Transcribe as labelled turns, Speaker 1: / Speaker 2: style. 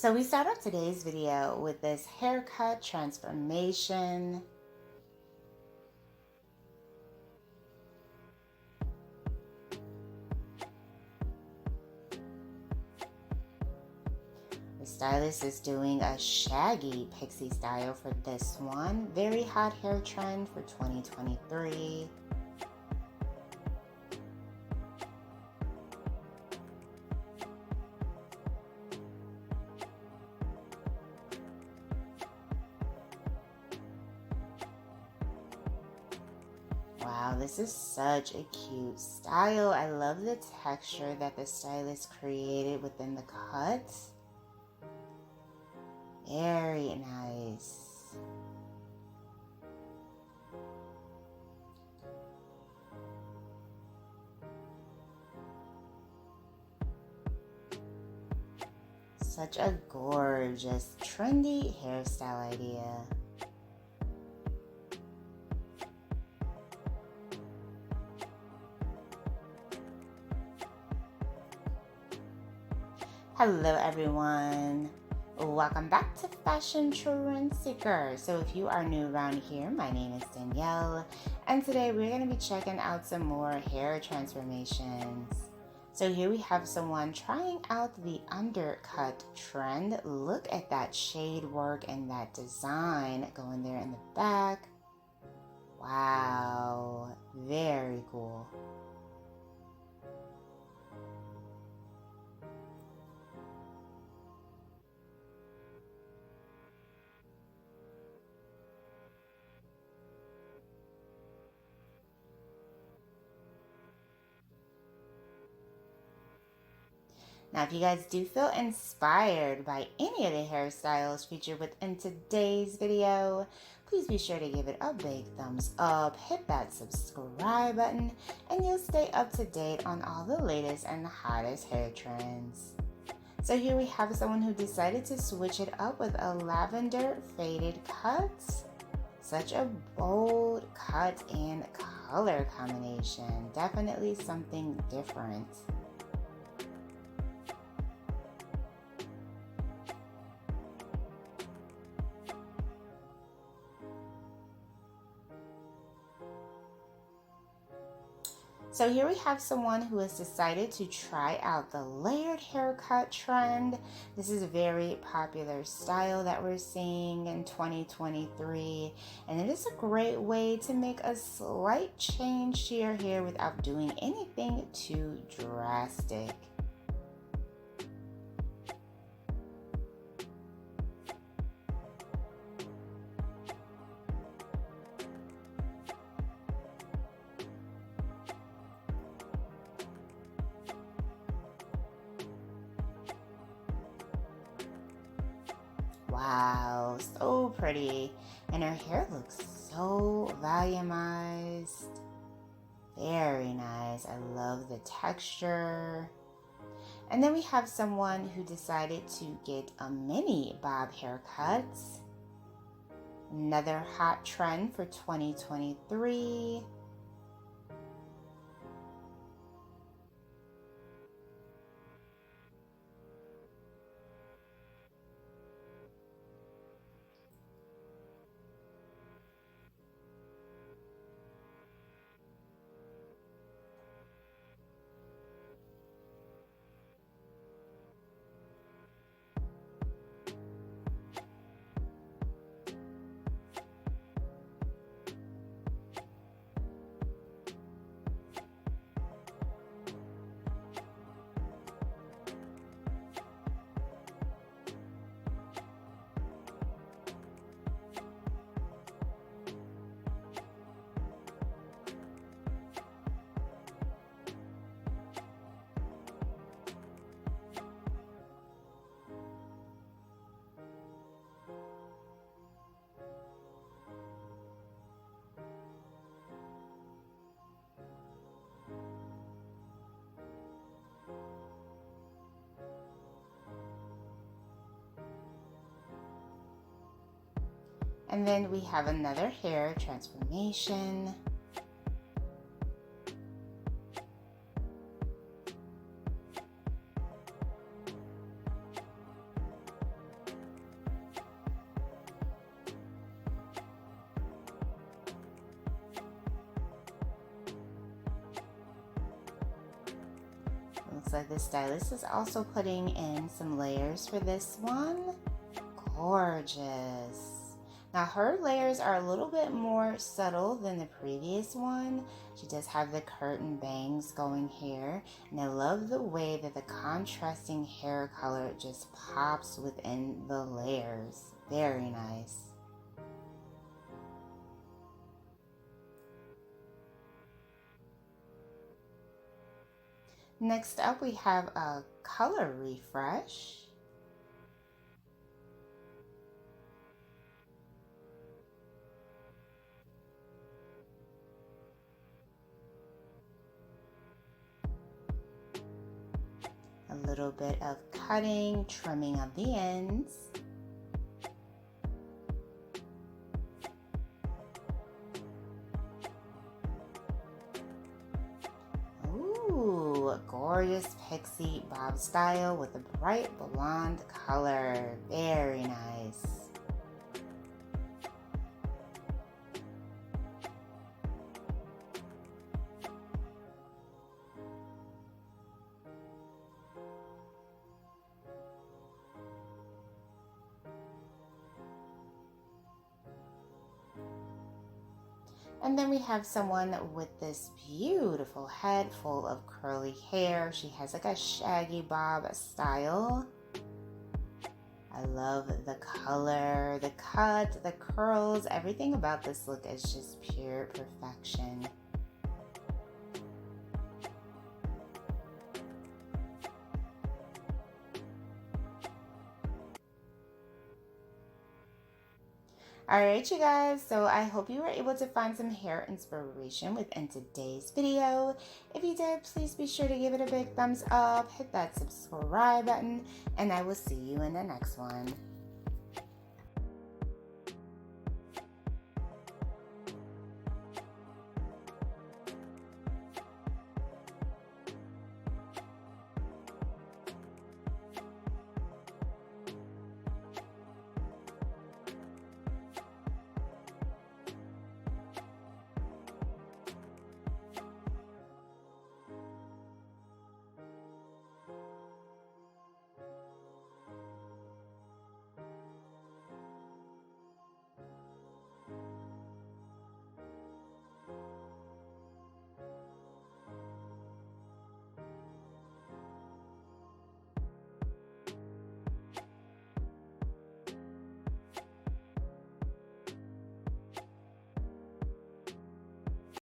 Speaker 1: So we start off today's video with this haircut transformation. The stylist is doing a shaggy pixie style for this one. Very hot hair trend for 2023. Wow, this is such a cute style. I love the texture that the stylist created within the cuts. Very nice. Such a gorgeous, trendy hairstyle idea. Hello everyone, welcome back to Fashion Trend Seeker. So if you are new around here, my name is Danielle, and today we're going to be checking out some more hair transformations. So here we have someone trying out the undercut trend. Look at that shade work and that design going there in the back. Wow, very cool. Now, if you guys do feel inspired by any of the hairstyles featured within today's video, please be sure to give it a big thumbs up, hit that subscribe button, and you'll stay up to date on all the latest and hottest hair trends. So here we have someone who decided to switch it up with a lavender faded cut. Such a bold cut and color combination. Definitely something different. So here we have someone who has decided to try out the layered haircut trend. This is a very popular style that we're seeing in 2023, and it is a great way to make a slight change to your hair without doing anything too drastic. Wow, so pretty. And her hair looks so volumized. Very nice. I love the texture. And then we have someone who decided to get a mini bob haircut. Another hot trend for 2023. And then we have another hair transformation. Looks like the stylist is also putting in some layers for this one. Gorgeous. Now her layers are a little bit more subtle than the previous one. She does have the curtain bangs going here, and I love the way that the contrasting hair color just pops within the layers. Very nice. Next up we have a color refresh. A little bit of cutting, trimming of the ends. Ooh, gorgeous pixie bob style with a bright blonde color. Very nice. And then we have someone with this beautiful head full of curly hair. She has like a shaggy bob style. I love the color, the cut, the curls. Everything about this look is just pure perfection. Alright you guys, so I hope you were able to find some hair inspiration within today's video. If you did, please be sure to give it a big thumbs up, hit that subscribe button, and I will see you in the next one.